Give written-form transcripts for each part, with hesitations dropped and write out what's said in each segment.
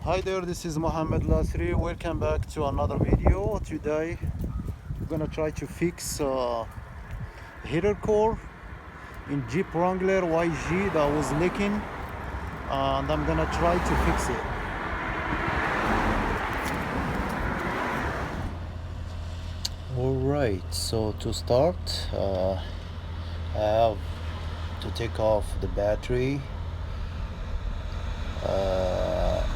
Hi there, this is Mohammed Lasri. Welcome back to another video. Today I'm gonna try to fix heater core in Jeep Wrangler YG that was leaking, and I'm gonna try to fix it. Alright, so to start I have to take off the battery,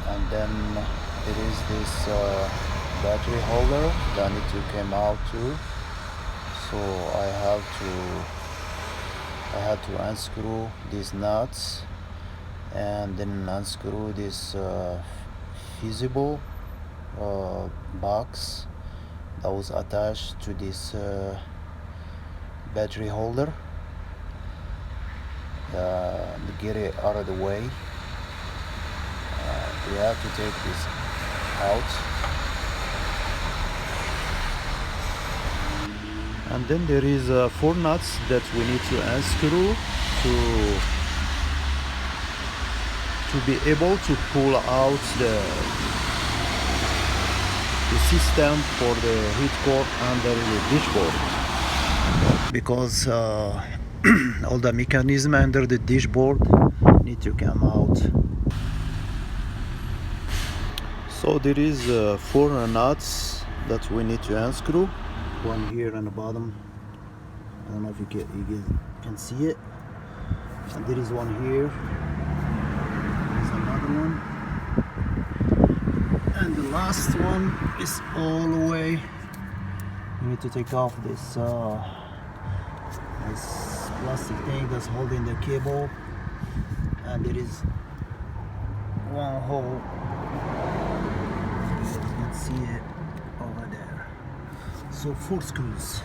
and then there is this battery holder that needs to come out too. So I had to unscrew these nuts and then unscrew this fusible box that was attached to this battery holder, to get it out of the way. We have to take this out, and then there is 4 nuts that we need to unscrew to be able to pull out the system for the heat core under the dashboard, because all the mechanism under the dashboard need to come out. So there is 4 nuts that we need to unscrew. One here on the bottom. I don't know if you can see it. And there is one here. There's another one. And the last one is all the way. You need to take off this nice plastic thing that's holding the cable. And there is one hole. You can see it over there. So 4 screws.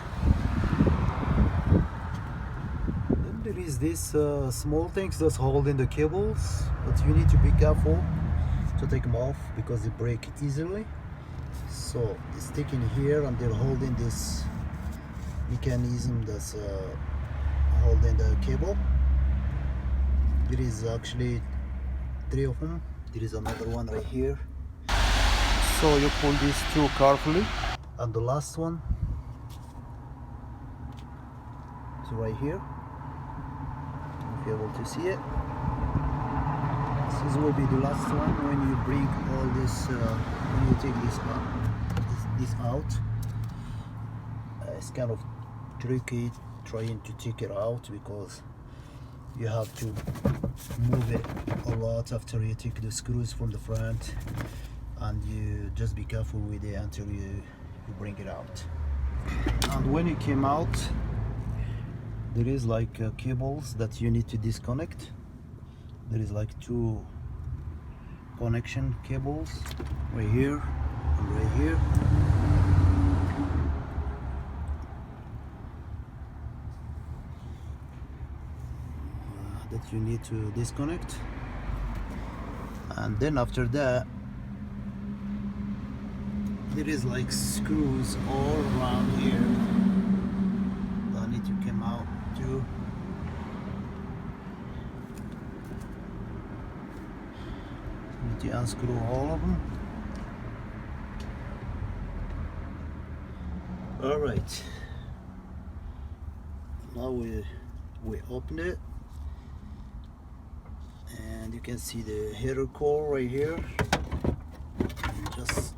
Then there is this small things that's holding the cables, but you need to be careful to take them off because they break easily. So it's sticking here, and they're holding this mechanism that's holding the cable. There is actually 3 of them. There is another one right here. So you pull these 2 carefully, and the last one is right here. If you're able to see it, this will be the last one. When you bring all this, when you take this out, it's kind of tricky trying to take it out because you have to move it a lot after you take the screws from the front, and you just be careful with it until you bring it out. And when it came out, there is like cables that you need to disconnect. There is like 2 connection cables right here and right here. That you need to disconnect, and then after that there is like screws all around here that need to come out too. You need to unscrew all of them. All right, now we open it, and you can see the heater core right here. Just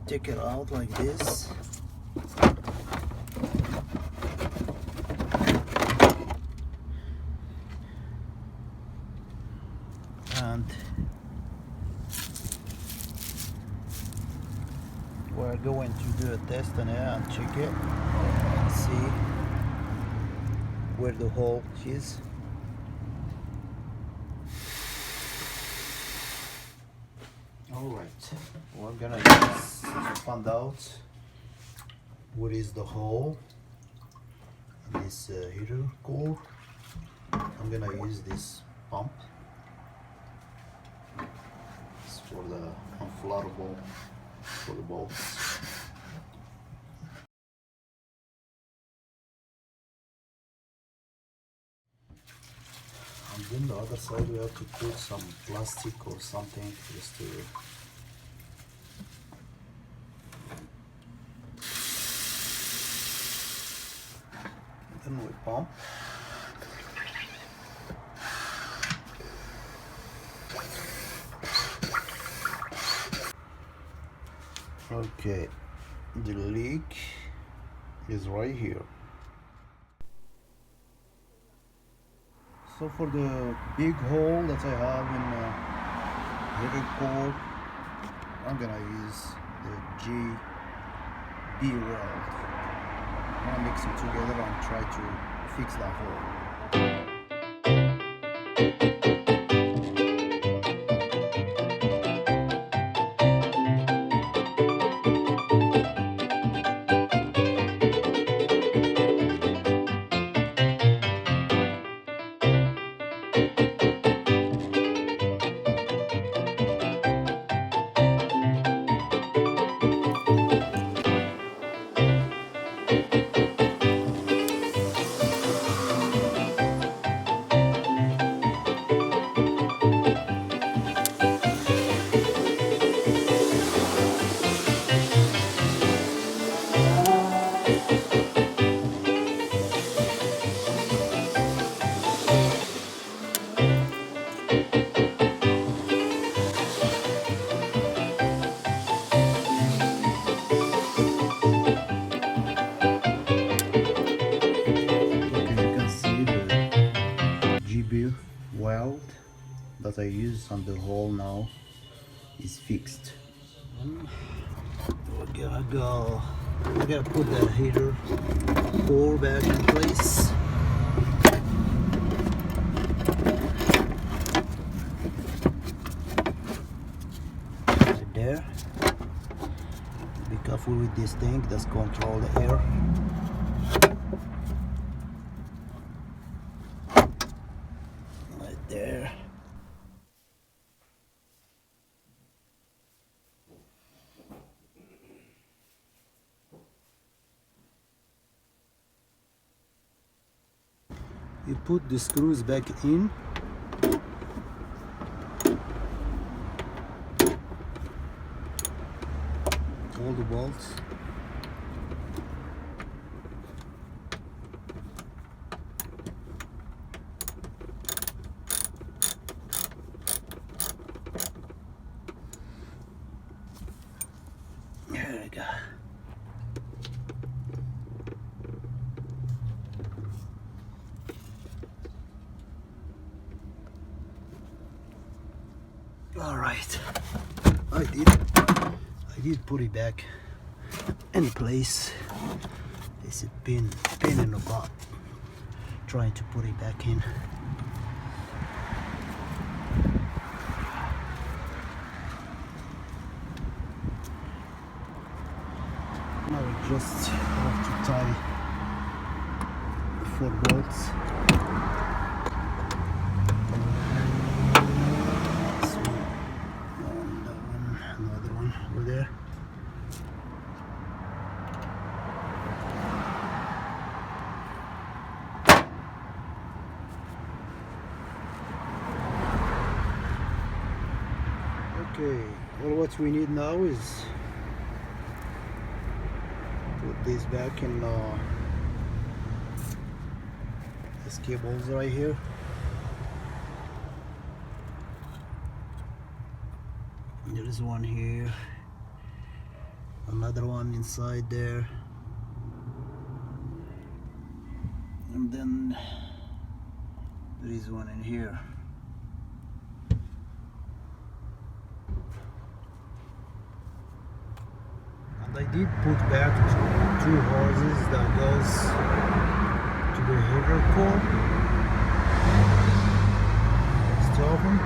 take it out like this. And we're going to do a test on it and check it and see where the hole is. Alright, we're gonna use to find out what is the hole in this heater core. I'm gonna use this pump. It's for the unflattable for the bolts. I'm Then the other side we have to put some plastic or something just to then we pump. Okay, the leak is right here. So for the big hole that I have in header core, I'm gonna use the Jeep Weld. I'm gonna mix them together and try to fix that hole. Weld that I use on the hole now is fixed. We're gonna put the heater core back in place. Right there. Be careful with this thing, that's control the air. There. You put the screws back in. All the bolts. There we go. All right, I did put it back in place. It's a pain in the butt trying to put it back in. Now we just have to tie 4 bolts. Another one over there. Okay, well, what we need now is put this back in these cables right here. There is one here, another one inside there, and then there is one in here. And I did put back 2 hoses that goes to the header core. There's 2 of them.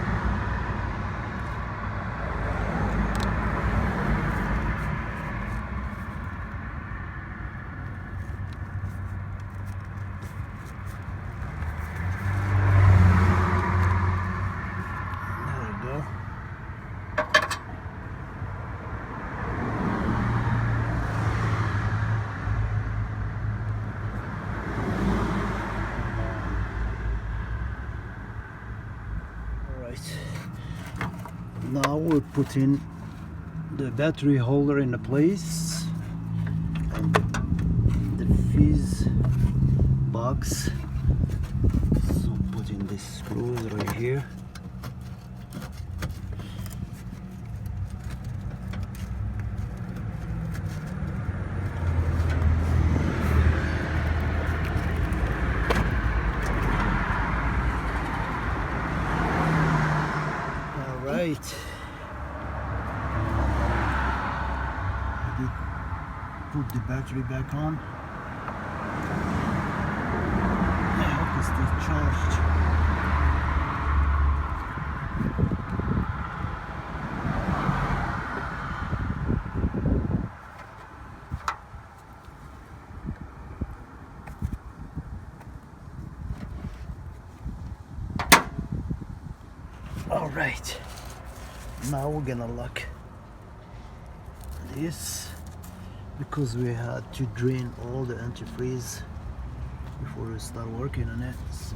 Now we're putting the battery holder in the place and the fuse box. So putting the screws right here. Right. I did put the battery back on. I hope it's still charged. All right. Now we're gonna lock this because we had to drain all the antifreeze before we start working on it. So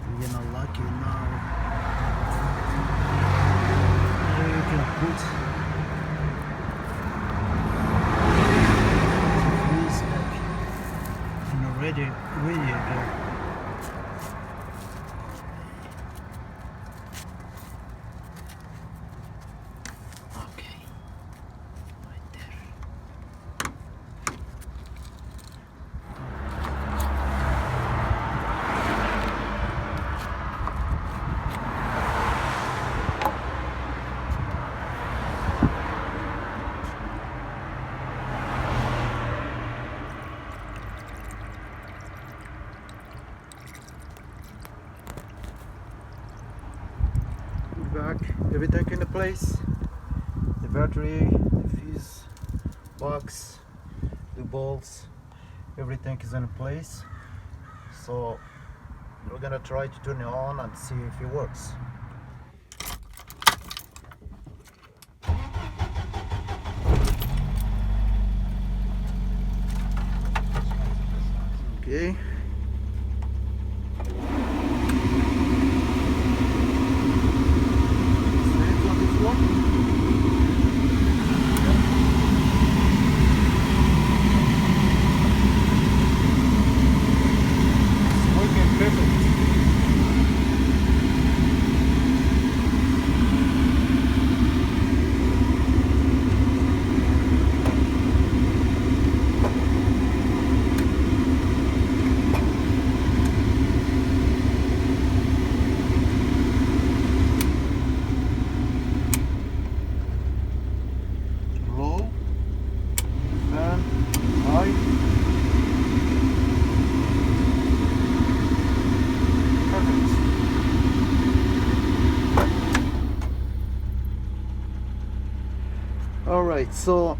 we're gonna lock it now. Now you can put antifreeze back in a radiator. Back, everything in the place, the battery, the fuse box, the bolts, everything is in place. So we're gonna try to turn it on and see if it works. Okay. Alright, so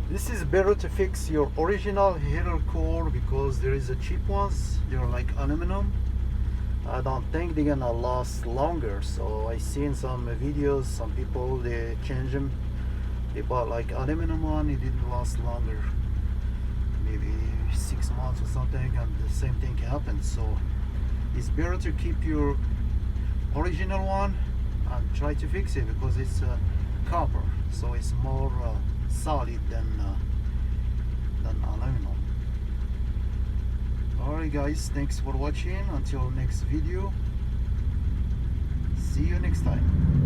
this is better to fix your original heater core because there is a cheap ones, they're like aluminum. I don't think they're gonna last longer. So I seen some videos, some people they change them, they bought like aluminum one, it didn't last longer, maybe 6 months or something, and the same thing happened. So it's better to keep your original one and try to fix it because it's copper, so it's more solid than aluminum. Alright guys, thanks for watching. Until next video, see you next time.